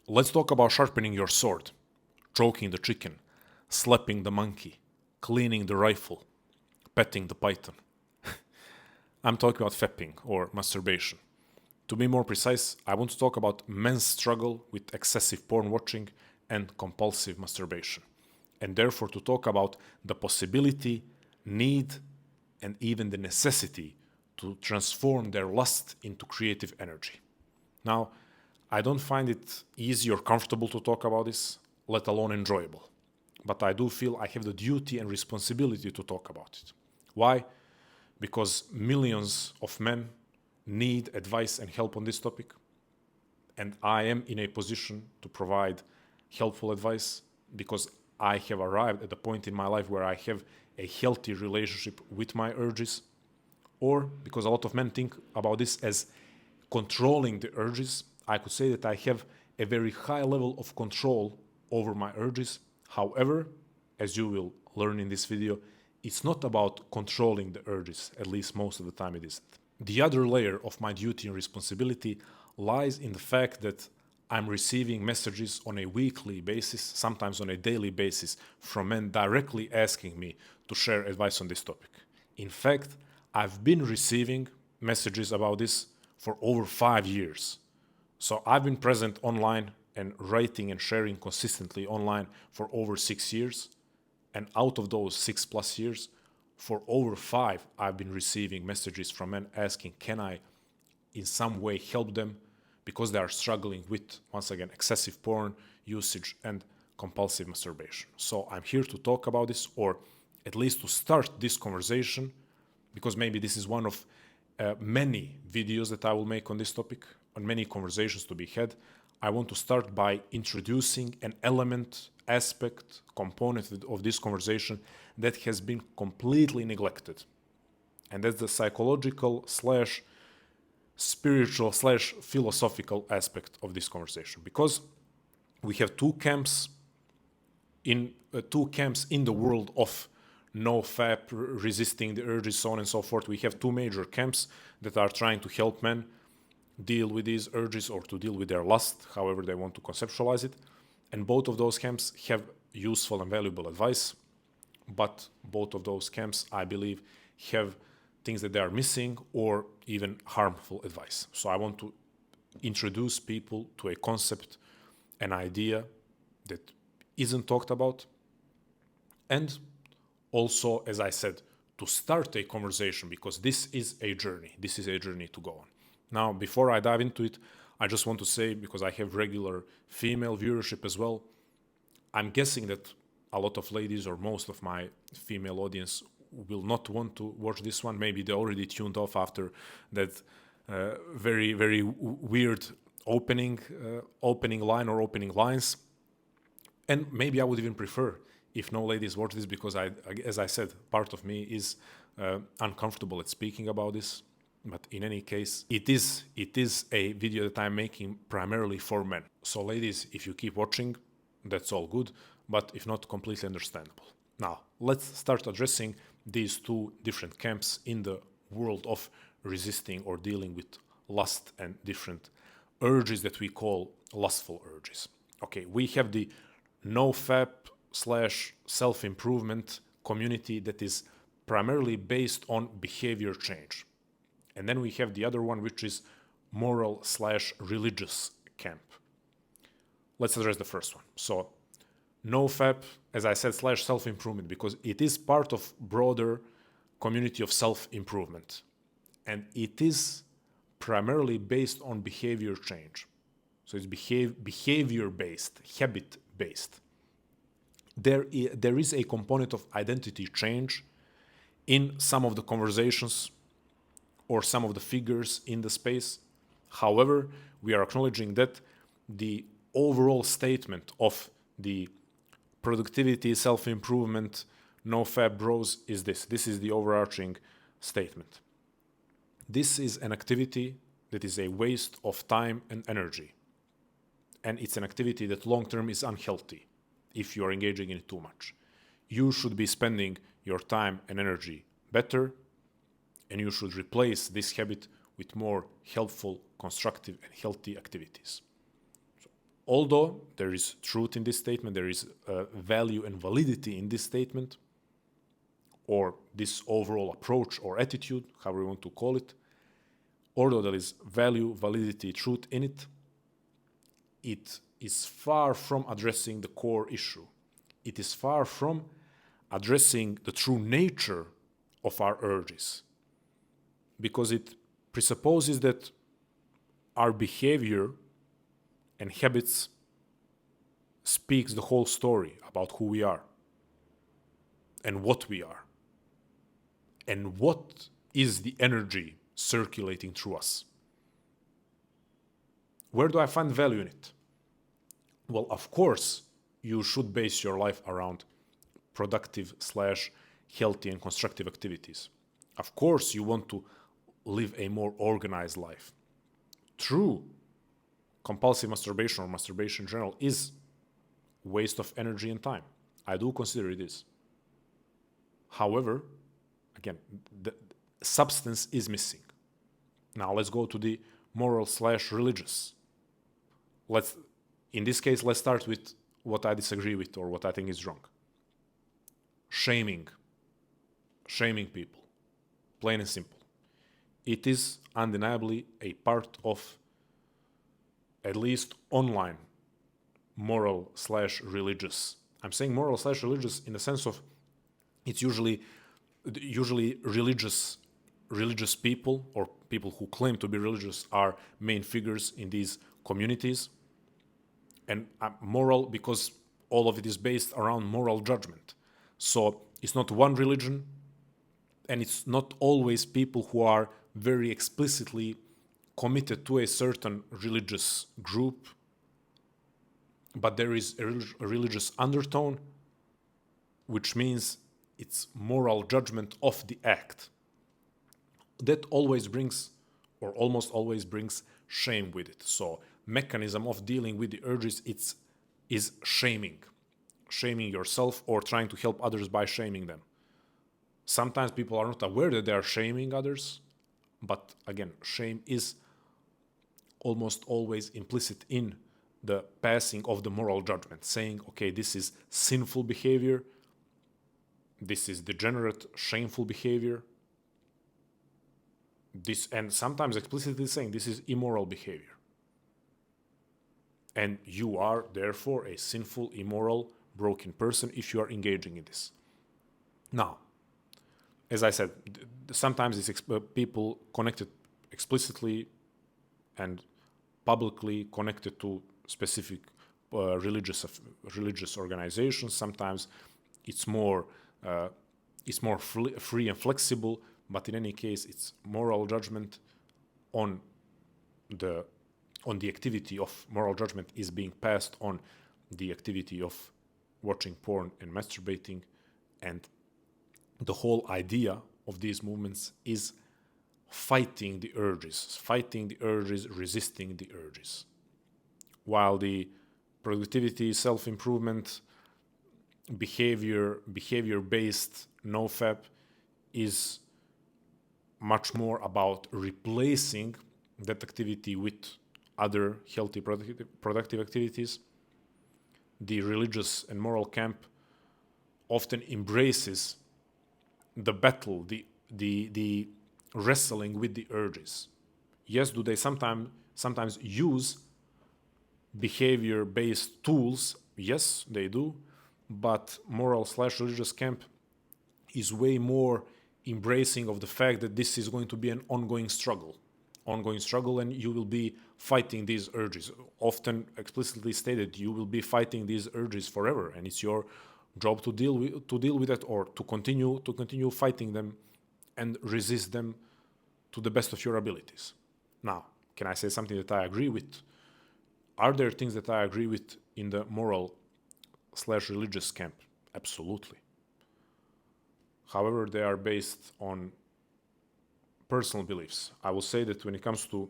Let's talk about sharpening your sword, choking the chicken, slapping the monkey, cleaning the rifle, petting the python. I'm talking about fapping or masturbation. To be more precise, I want to talk about men's struggle with excessive porn watching and compulsive masturbation, and therefore to talk about the possibility, need, and even the necessity to transform their lust into creative energy. Now, I don't find it easy or comfortable to talk about this, let alone enjoyable. But I do feel I have the duty and responsibility to talk about it. Why? Because millions of men need advice and help on this topic. And I am in a position to provide helpful advice because I have arrived at a point in my life where I have a healthy relationship with my urges, or because a lot of men think about this as controlling the urges, I could say that I have a very high level of control over my urges. However, as you will learn in this video, it's not about controlling the urges, at least most of the time it isn't. The other layer of my duty and responsibility lies in the fact that I'm receiving messages on a weekly basis, sometimes on a daily basis, from men directly asking me to share advice on this topic. In fact, I've been receiving messages about this for over 5 years. So I've been present online and writing and sharing consistently online for over 6 years. And out of those 6+ years, for over 5, I've been receiving messages from men asking, can I in some way help them because they are struggling with, once again, excessive porn usage and compulsive masturbation. So I'm here to talk about this, or at least to start this conversation, because maybe this is one of many videos that I will make on this topic, on many conversations to be had. I want to start by introducing an element, aspect, component of this conversation that has been completely neglected. And that's the psychological / spiritual / philosophical aspect of this conversation. Because we have two camps in the world of no fap, resisting the urges, so on and so forth. We have two major camps that are trying to help men deal with these urges or to deal with their lust, however they want to conceptualize it. And both of those camps have useful and valuable advice, but both of those camps, I believe, have things that they are missing or even harmful advice. So I want to introduce people to a concept, an idea that isn't talked about, and also, as I said, to start a conversation, because this is a journey. This is a journey to go on. Now, before I dive into it, I just want to say, because I have regular female viewership as well, I'm guessing that a lot of ladies or most of my female audience will not want to watch this one. Maybe they already tuned off after that very, very weird opening line or opening lines. And maybe I would even prefer if no ladies watch this, because as I said, part of me is uncomfortable at speaking about this. But in any case, it is a video that I'm making primarily for men. So ladies, if you keep watching, that's all good, but if not, completely understandable. Now, let's start addressing these two different camps in the world of resisting or dealing with lust and different urges that we call lustful urges. Okay, we have the no-fap / self-improvement community that is primarily based on behavior change. And then we have the other one, which is moral / religious camp. Let's address the first one. So, no-fap, as I said, / self-improvement, because it is part of broader community of self-improvement. And it is primarily based on behavior change. So it's behavior-based, habit-based. There is a component of identity change in some of the conversations or some of the figures in the space. However, we are acknowledging that the overall statement of the productivity, self-improvement, no-fap bros is this. This is the overarching statement. This is an activity that is a waste of time and energy. And it's an activity that long-term is unhealthy if you are engaging in it too much. You should be spending your time and energy better, and you should replace this habit with more helpful, constructive, and healthy activities. So Although there is truth in this statement, there is value and validity in this statement, or this overall approach or attitude, however you want to call it, although there is value, validity, truth in it, it is far from addressing the core issue. It is far from addressing the true nature of our urges, because it presupposes that our behavior and habits speaks the whole story about who we are and what we are and what is the energy circulating through us. Where do I find value in it? Well, of course, you should base your life around productive/healthy and constructive activities. Of course, you want to live a more organized life. True, compulsive masturbation or masturbation in general is waste of energy and time. I do consider it is. However, again, the substance is missing. Now let's go to the moral/religious. In this case, let's start with what I disagree with or what I think is wrong. Shaming people, plain and simple. It is undeniably a part of at least online moral/religious. I'm saying moral/religious in the sense of it's usually religious people or people who claim to be religious are main figures in these communities. And moral because all of it is based around moral judgment. So it's not one religion, and it's not always people who are very explicitly committed to a certain religious group, but there is a religious undertone, which means it's moral judgment of the act. That always brings, or almost always brings, shame with it. So mechanism of dealing with the urges is shaming yourself or trying to help others by shaming them. Sometimes people are not aware that they are shaming others, but again, shame is almost always implicit in the passing of the moral judgment, saying, okay, this is sinful behavior, this is degenerate, shameful behavior, and sometimes explicitly saying this is immoral behavior. And you are therefore a sinful, immoral, broken person if you are engaging in this. Now, as I said, sometimes it's people connected explicitly and publicly connected to specific religious organizations. Sometimes it's more free and flexible, but in any case, it's moral judgment on the activity of moral judgment is being passed on the activity of watching porn and masturbating, and the whole idea of these movements is fighting the urges, resisting the urges. While the productivity, self-improvement, behavior-based NoFap is much more about replacing that activity with other healthy, productive activities. The religious and moral camp often embraces the battle, the wrestling with the urges. Yes, do they sometimes use behavior-based tools? Yes, they do. But moral/religious camp is way more embracing of the fact that this is going to be an ongoing struggle, and you will be fighting these urges. Often explicitly stated, you will be fighting these urges forever, and it's your job to deal with it, or to continue fighting them and resist them to the best of your abilities. Now, can I say something that I agree with? Are there things that I agree with in the moral/religious camp? Absolutely. However, they are based on personal beliefs. I will say that when it comes to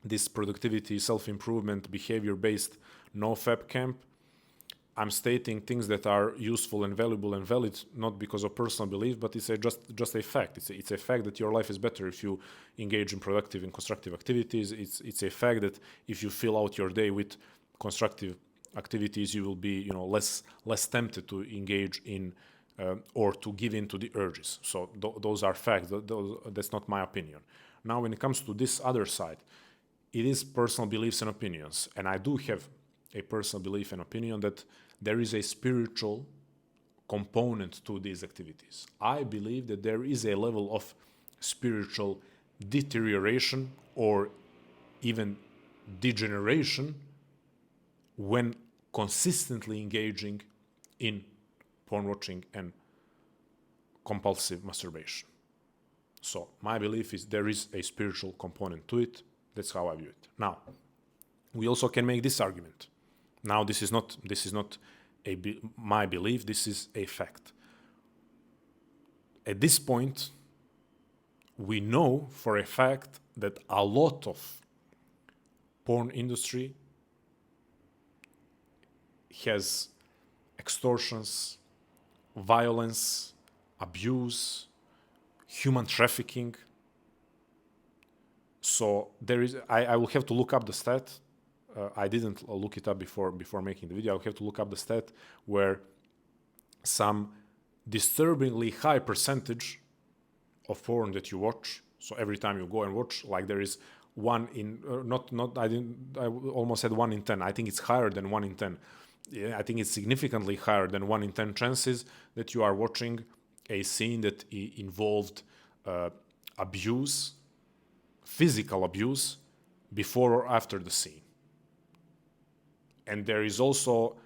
this productivity, self-improvement, behavior-based NoFap camp, I'm stating things that are useful and valuable and valid, not because of personal belief, but it's just a fact. It's a fact that your life is better if you engage in productive and constructive activities. It's a fact that if you fill out your day with constructive activities, you will be, less tempted to engage in or to give in to the urges. So those are facts. That's not my opinion. Now, when it comes to this other side, it is personal beliefs and opinions, and I do have a personal belief and opinion that there is a spiritual component to these activities. I believe that there is a level of spiritual deterioration or even degeneration when consistently engaging in porn watching and compulsive masturbation. So my belief is there is a spiritual component to it. That's how I view it. Now, we also can make this argument. Now, this is not my belief. This is a fact. At this point, we know for a fact that a lot of porn industry has extortions, violence, abuse, human trafficking. So there is. I will have to look up the stat. I didn't look it up before making the video. I'll have to look up the stat where some disturbingly high percentage of porn that you watch. So every time you go and watch, like there is one in I almost said 1 in 10. I think it's higher than 1 in 10. Yeah, I think it's significantly higher than 1 in 10 chances that you are watching a scene that involved abuse, physical abuse, before or after the scene. And there is also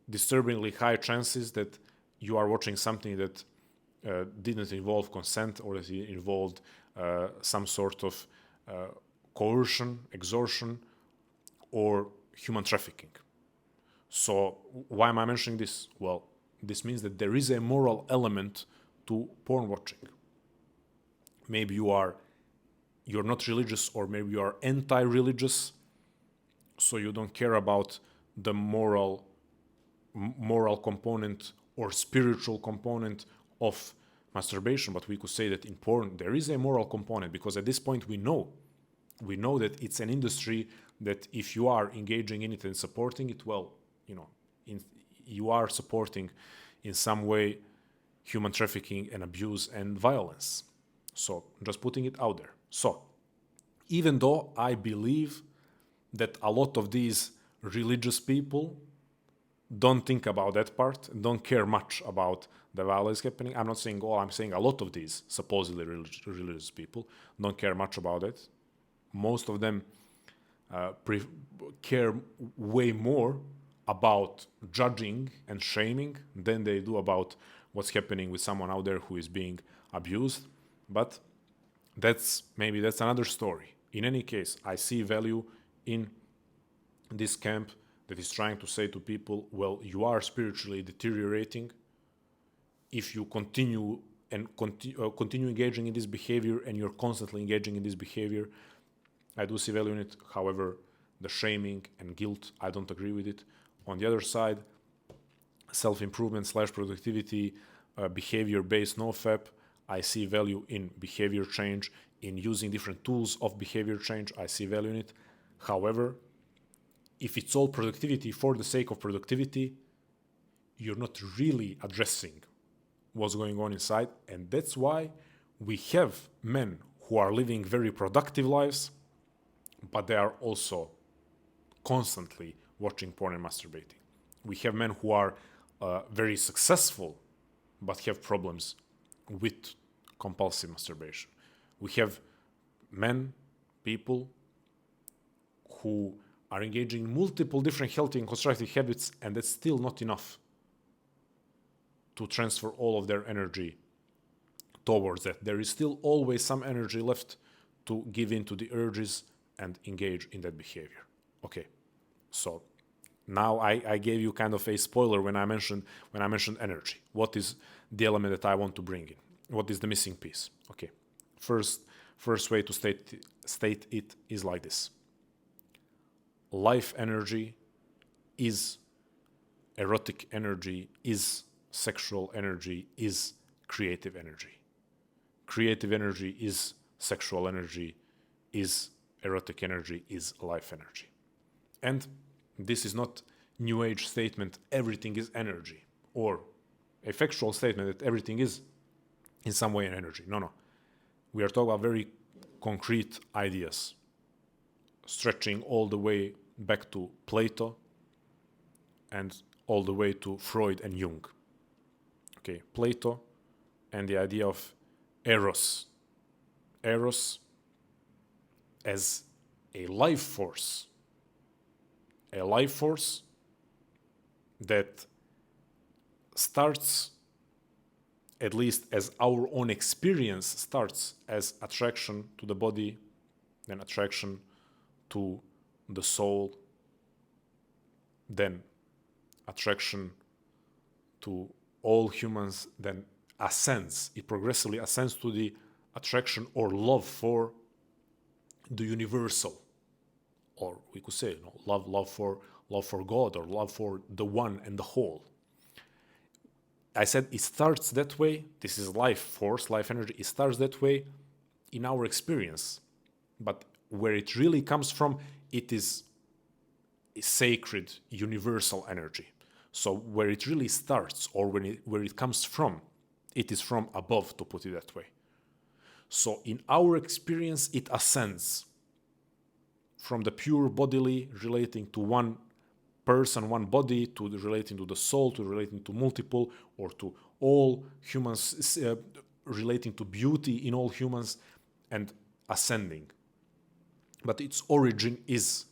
disturbingly high chances that you are watching something that didn't involve consent or that it involved some sort of coercion, extortion, or human trafficking. So why am I mentioning this? Well, this means that there is a moral element to porn watching. Maybe you're not religious, or maybe you are anti-religious, so you don't care about the moral component or spiritual component of masturbation. But we could say that in porn there is a moral component, because at this point we know that it's an industry that if you are engaging in it and supporting it, well, you are supporting in some way human trafficking and abuse and violence. So just putting it out there. So even though I believe that a lot of these religious people don't think about that part, don't care much about the violence happening. I'm not saying all, I'm saying a lot of these supposedly religious people don't care much about it. Most of them care way more about judging and shaming than they do about what's happening with someone out there who is being abused. But that's another story. In any case, I see value in this camp that is trying to say to people, well, you are spiritually deteriorating if you continue engaging in this behavior, and you're constantly engaging in this behavior. I do see value in it. However, the shaming and guilt, I don't agree with it. On the other side, self-improvement / productivity, behavior-based nofap, I see value in behavior change, in using different tools of behavior change. I see value in it. However, if it's all productivity for the sake of productivity, you're not really addressing what's going on inside. And that's why we have men who are living very productive lives, but they are also constantly watching porn and masturbating. We have men who are very successful, but have problems with compulsive masturbation. We have people who are engaging in multiple different healthy and constructive habits, and that's still not enough to transfer all of their energy towards that. There is still always some energy left to give in to the urges and engage in that behavior. Okay, so now I gave you kind of a spoiler when I mentioned energy. What is the element that I want to bring in? What is the missing piece? Okay, first way to state it is like this. Life energy is erotic energy, is sexual energy, is creative energy. Creative energy is sexual energy, is erotic energy, is life energy. And This is not New Age statement, everything is energy, or a factual statement that everything is in some way an energy. No. We are talking about very concrete ideas, stretching all the way back to Plato and all the way to Freud and Jung. Okay, Plato and the idea of eros. Eros as a life force that starts, at least as our own experience starts, as attraction to the body, then attraction to the soul, then attraction to all humans, then ascends. It progressively ascends to the attraction or love for the universal, or we could say, love for God, or love for the one and the whole. I said it starts that way. This is life force, life energy. It starts that way in our experience, but where it really comes from, it is a sacred, universal energy. So where it really starts, or where it comes from, it is from above, to put it that way. So in our experience, it ascends from the pure bodily, relating to one person, one body, to relating to the soul, to relating to multiple, or to all humans, relating to beauty in all humans, and ascending. But its origin is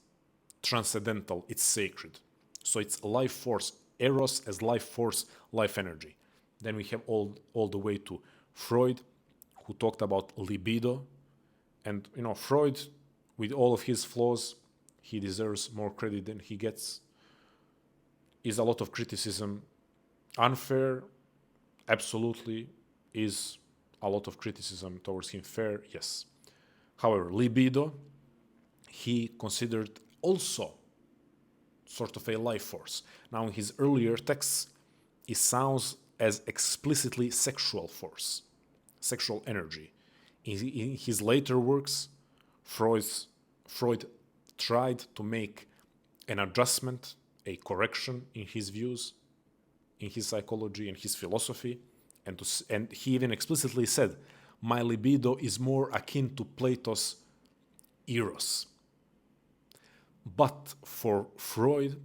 transcendental, it's sacred. So it's life force, eros as life force, life energy. Then we have all the way to Freud, who talked about libido. And Freud, with all of his flaws, he deserves more credit than he gets. Is a lot of criticism unfair? Absolutely. Is a lot of criticism towards him fair? Yes. However, libido, he considered also sort of a life force. Now, in his earlier texts, it sounds as explicitly sexual force, sexual energy. In his later works, Freud tried to make an adjustment, a correction in his views, in his psychology, and his philosophy, and he even explicitly said, my libido is more akin to Plato's eros. But for Freud,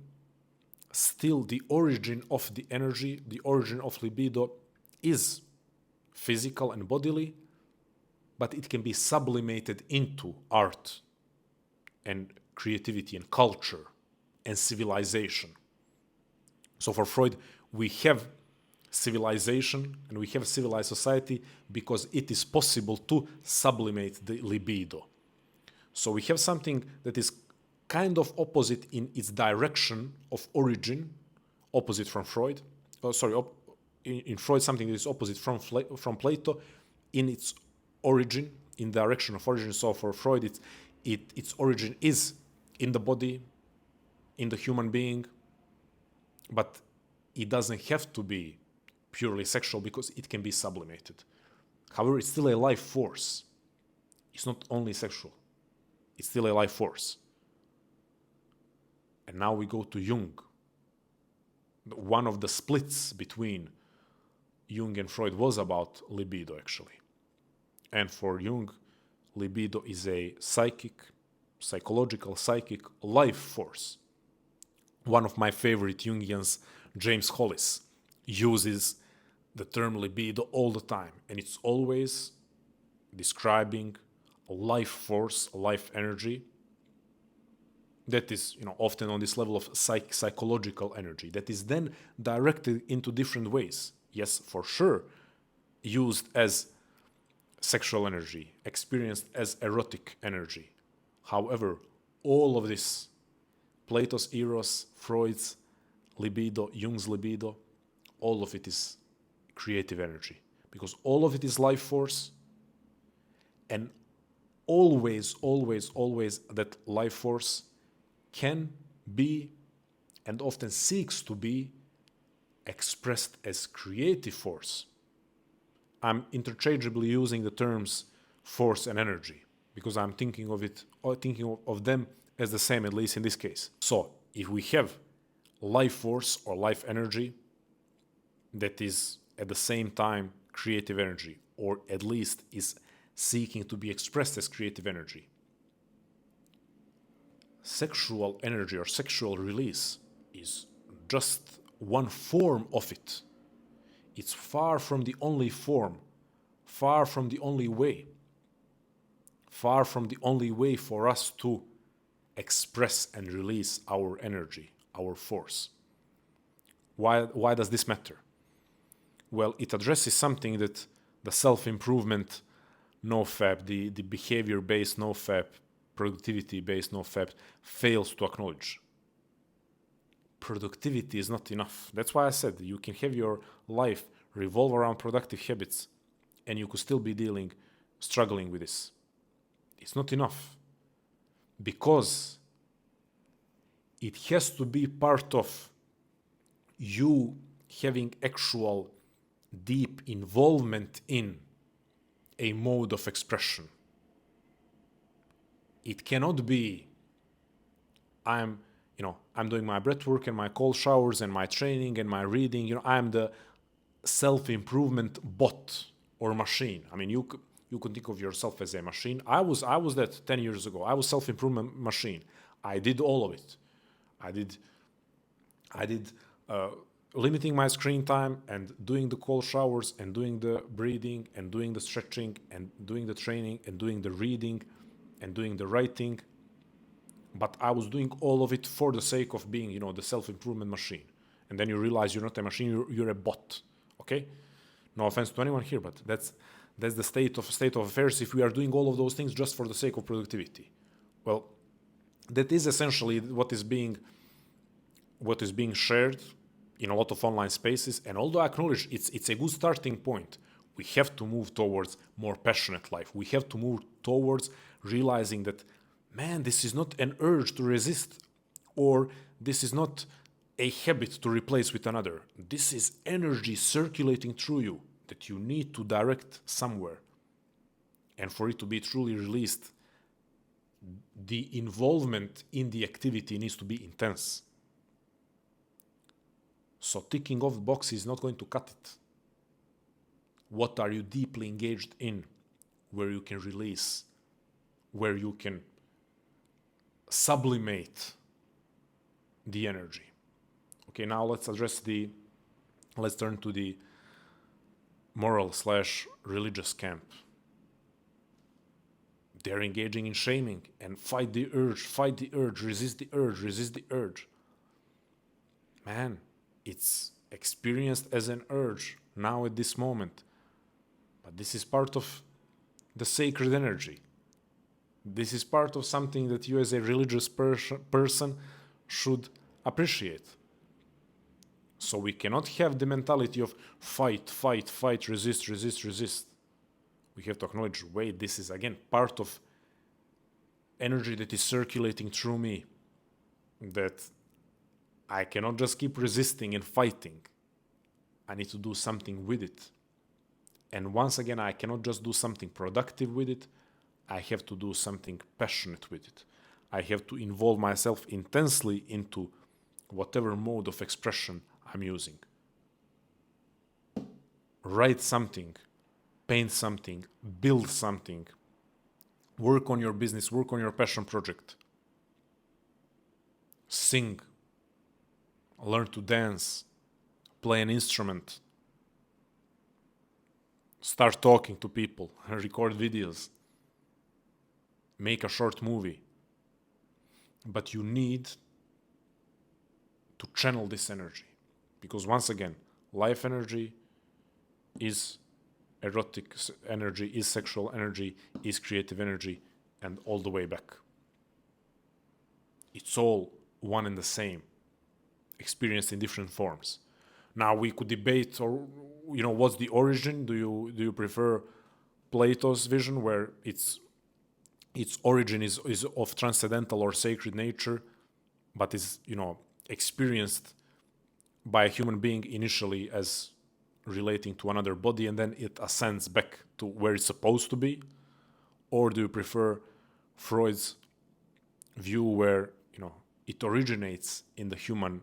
still the origin of the energy, the origin of libido is physical and bodily, but it can be sublimated into art and creativity and culture and civilization. So for Freud, we have civilization and we have civilized society because it is possible to sublimate the libido. So we have something that is kind of opposite in its direction of origin, opposite from Freud. In Freud, something that is opposite from Plato in its origin, in direction of origin. So for Freud, its origin is in the body, in the human being, but it doesn't have to be purely sexual because it can be sublimated. However, it's still a life force. It's not only sexual. It's still a life force. And now we go to Jung. One of the splits between Jung and Freud was about libido, actually. And for Jung, libido is a psychological life force. One of my favorite Jungians, James Hollis, uses the term libido all the time, and it's always describing a life force, a life energy that is, often on this level of psychological energy that is then directed into different ways. Yes, for sure, used as sexual energy, experienced as erotic energy. However, all of this, Plato's eros, Freud's libido, Jung's libido, all of it is creative energy, because all of it is life force, and always that life force can be and often seeks to be expressed as creative force. I'm interchangeably using the terms force and energy because I'm thinking of them as the same, at least in this case. So if we have life force or life energy that is at the same time creative energy, or at least is seeking to be expressed as creative energy, sexual energy or sexual release is just one form of it. It's far from the only form, far from the only way, far from the only way for us to express and release our energy, our force. Why does this matter? Well, it addresses something that the self-improvement NoFap, the behavior-based NoFap, productivity-based NoFap fails to acknowledge. Productivity is not enough. That's why I said you can have your life revolve around productive habits and you could still be struggling with this. It's not enough because it has to be part of you having actual deep involvement in a mode of expression. It cannot be I'm doing my breath work and my cold showers and my training and my reading. I'm the self-improvement bot or machine. I mean, you could think of yourself as a machine. I was that 10 years ago. I was self-improvement machine. I did all of it. I did limiting my screen time and doing the cold showers and doing the breathing and doing the stretching and doing the training and doing the reading and doing the writing. But I was doing all of it for the sake of being, the self-improvement machine. And then you realize you're not a machine, you're a bot. Okay? No offense to anyone here, but that's the state of affairs if we are doing all of those things just for the sake of productivity. Well, that is essentially what is being shared in a lot of online spaces. And although I acknowledge it's a good starting point, we have to move towards more passionate life. We have to move towards realizing that, man, this is not an urge to resist, or this is not a habit to replace with another. This is energy circulating through you that you need to direct somewhere. And for it to be truly released, the involvement in the activity needs to be intense. So ticking off the box is not going to cut it. What are you deeply engaged in, where you can release, where you can sublimate the energy? Okay, now let's turn to the moral/religious camp. They're engaging in shaming and fight the urge, resist the urge. Man, it's experienced as an urge now at this moment. But this is part of the sacred energy. This is part of something that you as a religious person should appreciate. So we cannot have the mentality of fight, resist. We have to acknowledge, wait, this is again part of energy that is circulating through me, that I cannot just keep resisting and fighting. I need to do something with it. And once again, I cannot just do something productive with it. I have to do something passionate with it. I have to involve myself intensely into whatever mode of expression I'm using. Write something, paint something, build something, work on your business, work on your passion project. Sing, learn to dance, play an instrument, start talking to people, record videos, make a short movie. But you need to channel this energy. Because once again, life energy is erotic energy, is sexual energy, is creative energy, and all the way back. It's all one and the same, experienced in different forms. Now we could debate, or what's the origin? Do you prefer Plato's vision, where its origin is of transcendental or sacred nature, but is experienced by a human being initially as relating to another body, and then it ascends back to where it's supposed to be? Or do you prefer Freud's view, where it originates in the human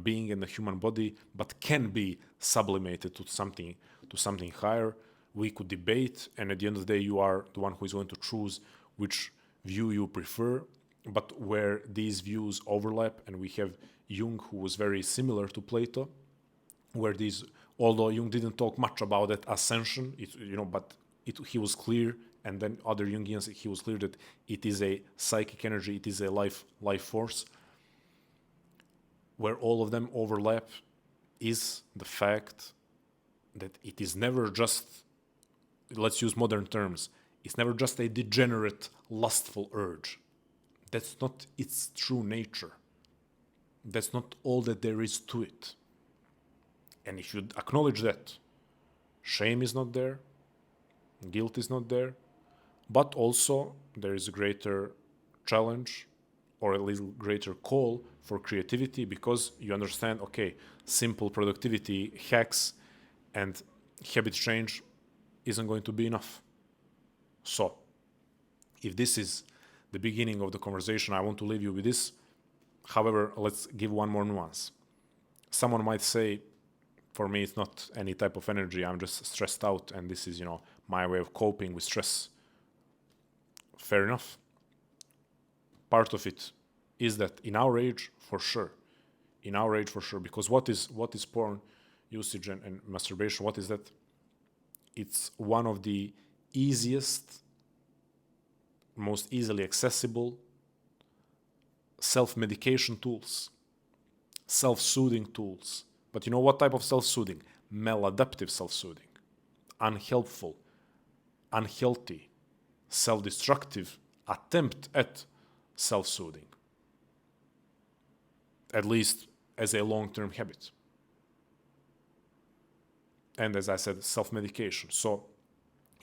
being and the human body, but can be sublimated to something higher. We could debate, and at the end of the day, you are the one who is going to choose which view you prefer. But where these views overlap, and we have Jung, who was very similar to Plato, where these, although Jung didn't talk much about that ascension, he was clear, and then other Jungians, he was clear that it is a psychic energy, it is a life force. Where all of them overlap is the fact that it is never just, let's use modern terms, it's never just a degenerate, lustful urge. That's not its true nature. That's not all that there is to it. And if you acknowledge that, shame is not there, guilt is not there, but also there is a greater challenge or a little greater call for creativity, because you understand, okay, simple productivity hacks and habit change isn't going to be enough. So, if this is the beginning of the conversation, I want to leave you with this. However, let's give one more nuance. Someone might say, for me, it's not any type of energy, I'm just stressed out, and this is, my way of coping with stress. Fair enough. Part of it is that in our age, for sure, because what is porn usage and masturbation? What is that? It's one of the easiest, most easily accessible self-medication tools, self-soothing tools. But you know what type of self-soothing? Maladaptive self-soothing, unhelpful, unhealthy, self-destructive attempt at self-soothing, at least as a long-term habit. And as I said, self-medication. So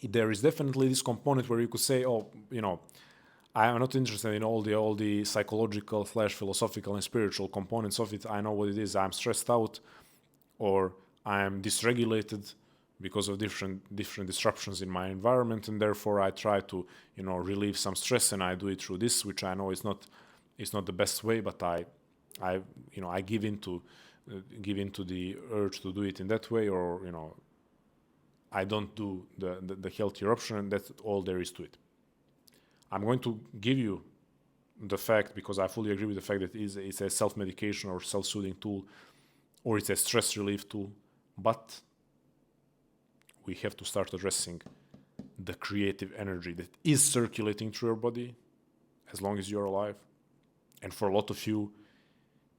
there is definitely this component where you could say, I am not interested in all the psychological / philosophical and spiritual components of it. I know what it is. I'm stressed out, or I am dysregulated because of different disruptions in my environment, and therefore I try to relieve some stress, and I do it through this, which I know is not the best way, but I give into the urge to do it in that way, or I don't do the healthier option, and that's all there is to it. I'm going to give you the fact, because I fully agree with the fact that it's a self-medication or self-soothing tool, or it's a stress relief tool, but we have to start addressing the creative energy that is circulating through your body as long as you're alive. And for a lot of you,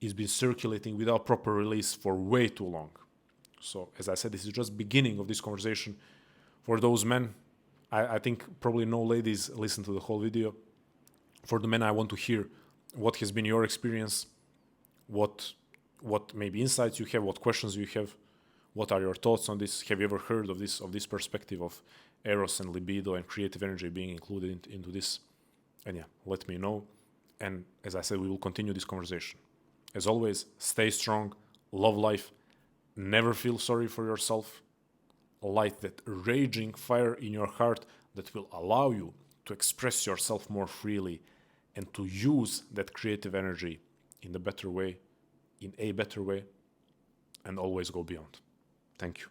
it's been circulating without proper release for way too long. So, as I said, this is just beginning of this conversation. For those men, I think probably no ladies listen to the whole video. For the men, I want to hear what has been your experience, what maybe insights you have, what questions you have, what are your thoughts on this? Have you ever heard of this perspective of eros and libido and creative energy being included into this? And yeah, let me know. And as I said, we will continue this conversation. As always, stay strong, love life, never feel sorry for yourself. Light that raging fire in your heart that will allow you to express yourself more freely and to use that creative energy in a better way, and always go beyond. Thank you.